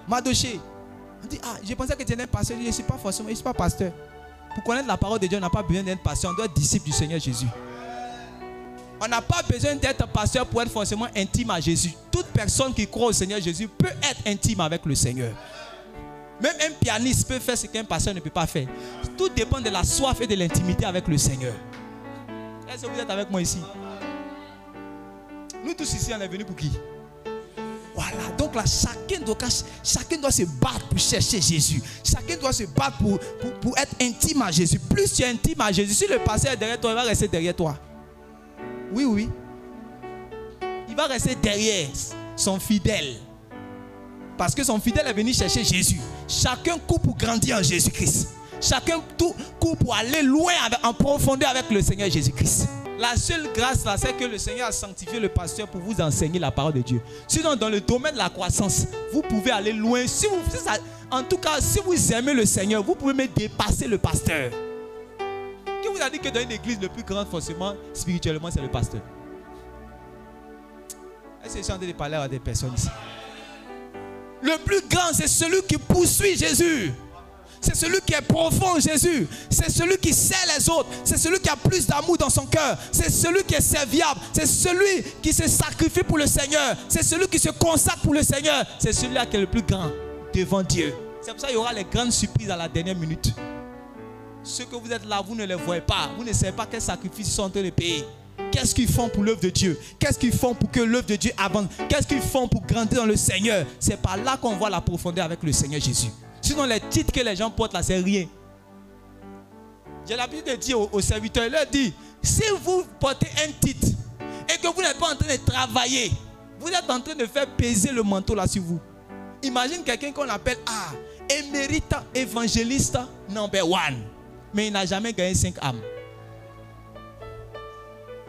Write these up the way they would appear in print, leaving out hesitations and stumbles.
Madoché. On dit, je pensais que tu étais un pasteur. Je ne suis pas forcément, je ne suis pas pasteur. Pour connaître la parole de Dieu, on n'a pas besoin d'être pasteur. On doit être disciple du Seigneur Jésus. On n'a pas besoin d'être pasteur pour être forcément intime à Jésus. Toute personne qui croit au Seigneur Jésus peut être intime avec le Seigneur. Même un pianiste peut faire ce qu'un pasteur ne peut pas faire. Tout dépend de la soif et de l'intimité avec le Seigneur. Est-ce que vous êtes avec moi ici? Nous tous ici, on est venus pour qui? Voilà, donc là, chacun doit se battre pour chercher Jésus. Chacun doit se battre pour être intime à Jésus. Plus tu es intime à Jésus, si le pasteur est derrière toi, il va rester derrière toi. Oui, oui. Il va rester derrière son fidèle. Parce que son fidèle est venu chercher Jésus. Chacun court pour grandir en Jésus-Christ. Chacun court pour aller loin, en profondeur avec le Seigneur Jésus-Christ. La seule grâce là, c'est que le Seigneur a sanctifié le pasteur pour vous enseigner la parole de Dieu. Sinon, dans le domaine de la croissance, vous pouvez aller loin. En tout cas, si vous aimez le Seigneur, vous pouvez même dépasser le pasteur. Qui vous a dit que dans une église, le plus grand forcément, spirituellement, c'est le pasteur? Est-ce que je suis en train de parler à des personnes ici? Le plus grand, c'est celui qui poursuit Jésus. C'est celui qui est profond, Jésus. C'est celui qui sait les autres. C'est celui qui a plus d'amour dans son cœur. C'est celui qui est serviable. C'est celui qui se sacrifie pour le Seigneur. C'est celui qui se consacre pour le Seigneur. C'est celui-là qui est le plus grand devant Dieu. C'est pour ça qu'il y aura les grandes surprises à la dernière minute. Ceux que vous êtes là, vous ne les voyez pas. Vous ne savez pas quel sacrifice ils sont en train de payer. Qu'est-ce qu'ils font pour l'œuvre de Dieu? Qu'est-ce qu'ils font pour que l'œuvre de Dieu avance? Qu'est-ce qu'ils font pour grandir dans le Seigneur? C'est par là qu'on voit la profondeur avec le Seigneur Jésus. Sinon, les titres que les gens portent là, c'est rien. J'ai l'habitude de dire aux serviteurs, il leur dit, si vous portez un titre et que vous n'êtes pas en train de travailler, vous êtes en train de faire peser le manteau là sur vous. Imagine quelqu'un qu'on appelle émérite évangéliste number 1, mais il n'a jamais gagné 5 âmes.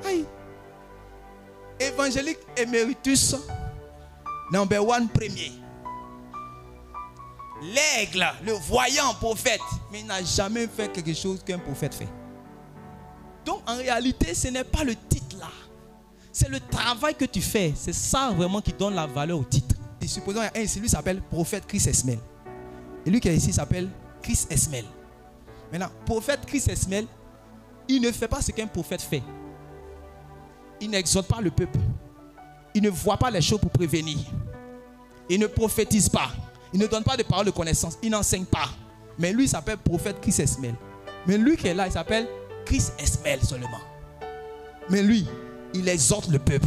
Aïe. Évangélique éméritus number 1 premier. L'aigle, le voyant prophète, mais il n'a jamais fait quelque chose qu'un prophète fait. Donc en réalité, ce n'est pas le titre là. C'est le travail que tu fais. C'est ça vraiment qui donne la valeur au titre. Et supposons qu'il y a un ici, lui s'appelle prophète Chris Esmel. Et lui qui est ici s'appelle Chris Esmel. Maintenant, prophète Chris Esmel, il ne fait pas ce qu'un prophète fait. Il n'exhorte pas le peuple. Il ne voit pas les choses pour prévenir. Il ne prophétise pas. Il ne donne pas de paroles de connaissance. Il n'enseigne pas. Mais lui, il s'appelle prophète Chris Esmel. Mais lui qui est là, il s'appelle Chris Esmel seulement. Mais lui, il exhorte le peuple.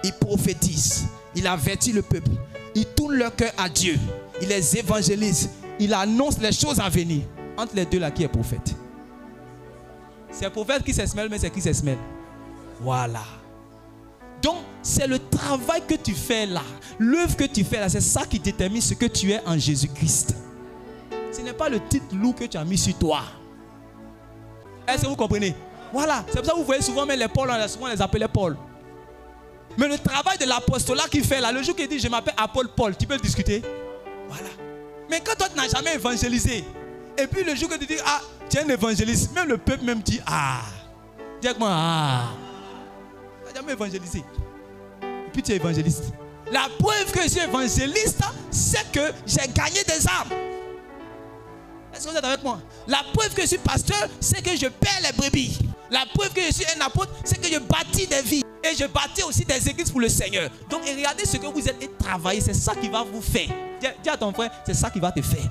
Il prophétise. Il avertit le peuple. Il tourne leur cœur à Dieu. Il les évangélise. Il annonce les choses à venir. Entre les deux là, qui est prophète? C'est prophète Chris Esmel, mais c'est Chris Esmel. Voilà. Donc, c'est le travail que tu fais là, l'œuvre que tu fais là, c'est ça qui détermine ce que tu es en Jésus-Christ. Ce n'est pas le titre lourd que tu as mis sur toi. Est-ce que vous comprenez? Voilà, c'est pour ça que vous voyez souvent même les Paul, on souvent les appelait Paul. Mais le travail de l'apostolat qu'il fait là, le jour qu'il dit je m'appelle Apôtre Paul, tu peux le discuter? Voilà. Mais quand toi tu n'as jamais évangélisé, et puis le jour que tu dis tu es un évangéliste, même le peuple même dit dis avec moi tu n'as jamais évangélisé. Et puis tu es évangéliste. La preuve que je suis évangéliste, c'est que j'ai gagné des âmes. Est-ce que vous êtes avec moi? La preuve que je suis pasteur, c'est que je perds les brebis. La preuve que je suis un apôtre, c'est que je bâtis des vies. Et je bâtis aussi des églises pour le Seigneur. Donc regardez ce que vous êtes et travaillez, c'est ça qui va vous faire. Dis à ton frère, c'est ça qui va te faire.